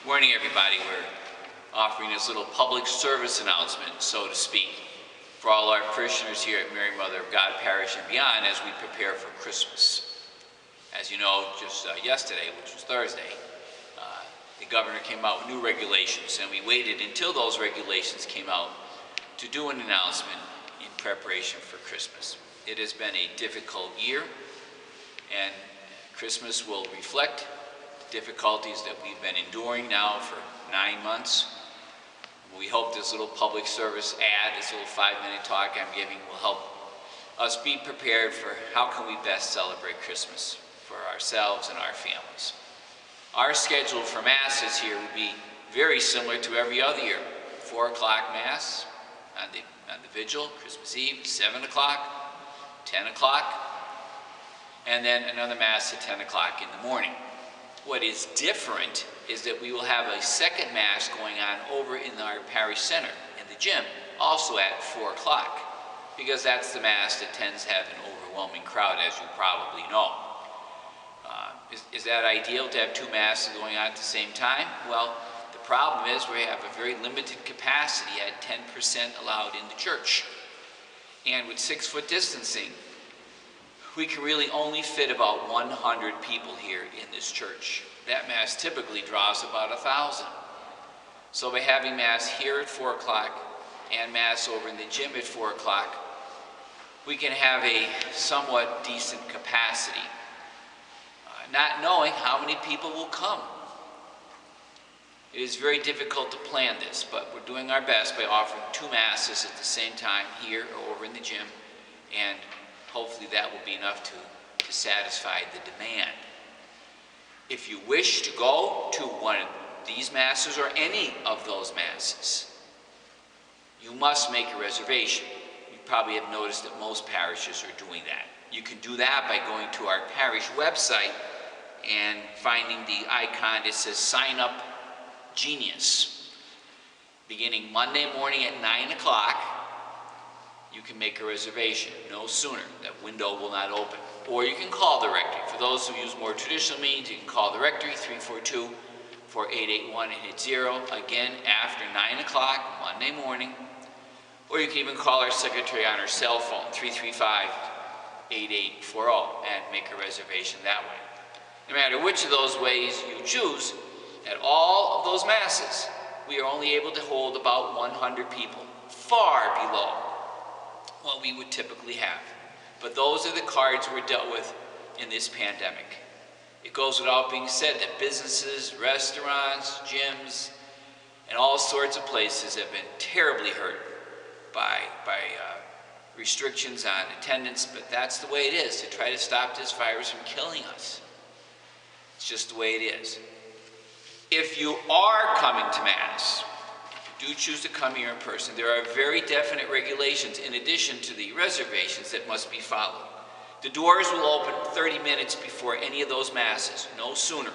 Morning, everybody. We're offering this little public service announcement, so to speak, for all our parishioners here at Mary Mother of God Parish and beyond as we prepare for Christmas. As you know, just yesterday, which was Thursday, the governor came out with new regulations, and we waited until those regulations came out to do an announcement in preparation for Christmas. It has been a difficult year, and Christmas will reflect difficulties that we've been enduring now for 9 months. We hope this little public service ad, this little 5-minute talk I'm giving, will help us be prepared for how can we best celebrate Christmas for ourselves and our families. Our schedule for Masses here would be very similar to every other year. 4 o'clock Mass on the Vigil, Christmas Eve, 7 o'clock, 10 o'clock, and then another Mass at 10 o'clock in the morning. What is different is that we will have a second Mass going on over in our parish center in the gym, also at 4 o'clock, because that's the Mass that tends to have an overwhelming crowd, as you probably know. Is that ideal to have 2 Masses going on at the same time? Well, the problem is we have a very limited capacity at 10% allowed in the church. And with 6-foot distancing, we can really only fit about 100 people here in this church. That Mass typically draws about 1,000. So by having Mass here at 4 o'clock and Mass over in the gym at 4 o'clock, we can have a somewhat decent capacity, not knowing how many people will come. It is very difficult to plan this, but we're doing our best by offering 2 Masses at the same time here or over in the gym, and hopefully that will be enough to satisfy the demand. If you wish to go to one of these Masses or any of those Masses, you must make a reservation. You probably have noticed that most parishes are doing that. You can do that by going to our parish website and finding the icon that says Sign Up Genius. Beginning Monday morning at 9 o'clock, you can make a reservation, no sooner. That window will not open. Or you can call the rectory. For those who use more traditional means, you can call the rectory, 342-4881 and hit 0, again after 9 o'clock, Monday morning. Or you can even call our secretary on her cell phone, 335-8840, and make a reservation that way. No matter which of those ways you choose, at all of those Masses, we are only able to hold about 100 people, far below what we would typically have. But those are the cards we're dealt with in this pandemic. It goes without being said that businesses, restaurants, gyms, and all sorts of places have been terribly hurt by restrictions on attendance, but that's the way it is to try to stop this virus from killing us. It's just the way it is. If you are coming to Mass, do choose to come here in person, there are very definite regulations in addition to the reservations that must be followed. The doors will open 30 minutes before any of those Masses, no sooner.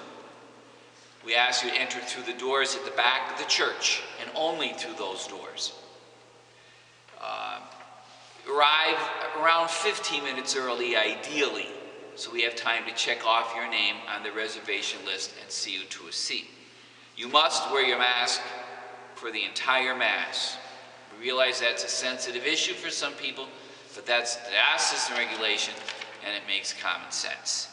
We ask you to enter through the doors at the back of the church and only through those doors. Arrive around 15 minutes early, ideally, so we have time to check off your name on the reservation list and see you to a seat. You must wear your mask for the entire Mass. We realize that's a sensitive issue for some people, but that's the diocesan regulation, and it makes common sense.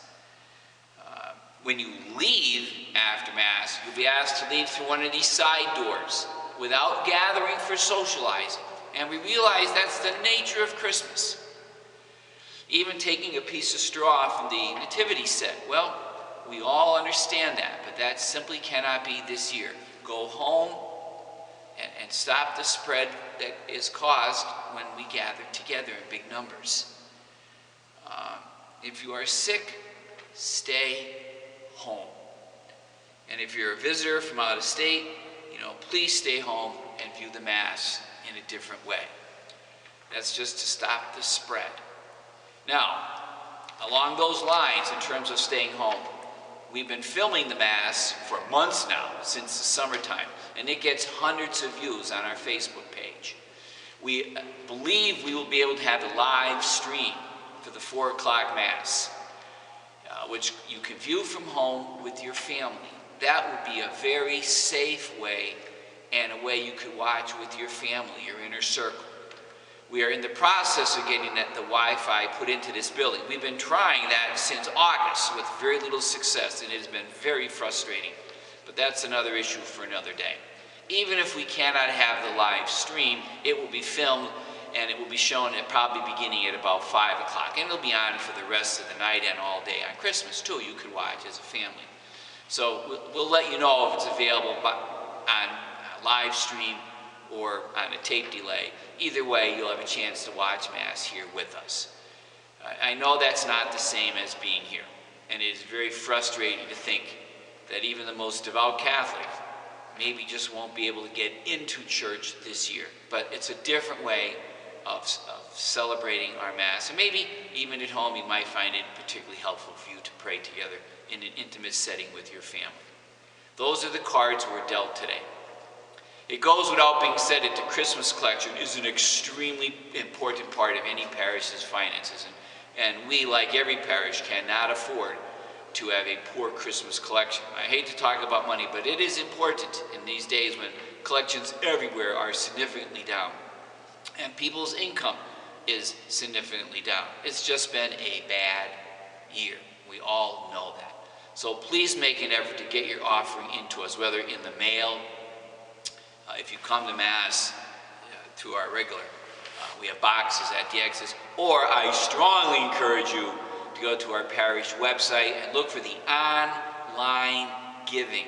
When you leave after Mass, you'll be asked to leave through one of these side doors without gathering for socializing. And we realize that's the nature of Christmas. Even taking a piece of straw from the nativity set, well, we all understand that, but that simply cannot be this year. Go home and stop the spread that is caused when we gather together in big numbers. If you are sick, stay home. And if you're a visitor from out of state, please stay home and view the Mass in a different way. That's just to stop the spread. Now, along those lines, in terms of staying home, we've been filming the Mass for months now, since the summertime, and it gets hundreds of views on our Facebook page. We believe we will be able to have a live stream for the 4 o'clock Mass, which you can view from home with your family. that would be a very safe way and a way you could watch with your family, your inner circle. We are in the process of getting the Wi-Fi put into this building. We've been trying that since August with very little success, and it has been very frustrating. But that's another issue for another day. Even if we cannot have the live stream, it will be filmed and it will be shown at probably beginning at about 5 o'clock. And it'll be on for the rest of the night and all day on Christmas too. You could watch as a family. So we'll let you know if it's available on live stream or on a tape delay. Either way, you'll have a chance to watch Mass here with us. I know that's not the same as being here, and it is very frustrating to think that even the most devout Catholic maybe just won't be able to get into church this year. But it's a different way of celebrating our Mass. And maybe even at home you might find it particularly helpful for you to pray together in an intimate setting with your family. Those are the cards we're dealt today. It goes without being said that the Christmas collection is an extremely important part of any parish's finances. And we, like every parish, cannot afford to have a poor Christmas collection. I hate to talk about money, but it is important in these days when collections everywhere are significantly down and people's income is significantly down. It's just been a bad year. We all know that. So please make an effort to get your offering into us, whether in the mail, if you come to Mass through our regular, we have boxes at the exits, or I strongly encourage you to go to our parish website and look for the online giving.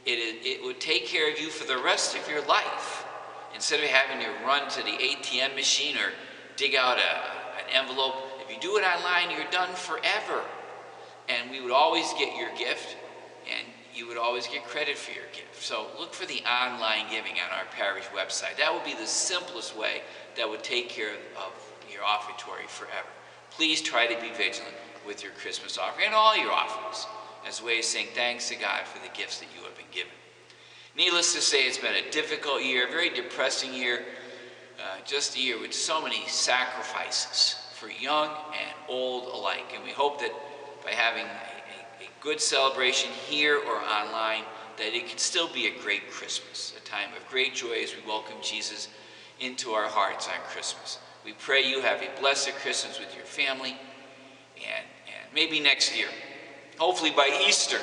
It would take care of you for the rest of your life. Instead of having to run to the ATM machine or dig out an envelope, if you do it online, you're done forever. And we would always get your gift, and you would always get credit for your gift. So look for the online giving on our parish website. That would be the simplest way that would take care of your offertory forever. Please try to be vigilant with your Christmas offering and all your offerings as a way of saying thanks to God for the gifts that you have been given. Needless to say, it's been a difficult year, a very depressing year, just a year with so many sacrifices for young and old alike. And we hope that by having a good celebration here or online, that it can still be a great Christmas, a time of great joy as we welcome Jesus into our hearts on Christmas. We pray you have a blessed Christmas with your family, and maybe next year, hopefully by Easter,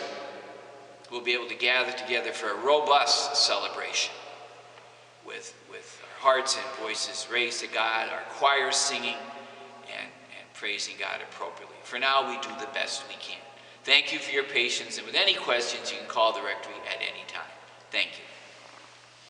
we'll be able to gather together for a robust celebration with our hearts and voices raised to God, our choir singing, and praising God appropriately. For now, we do the best we can. Thank you for your patience, and with any questions, you can call the rectory at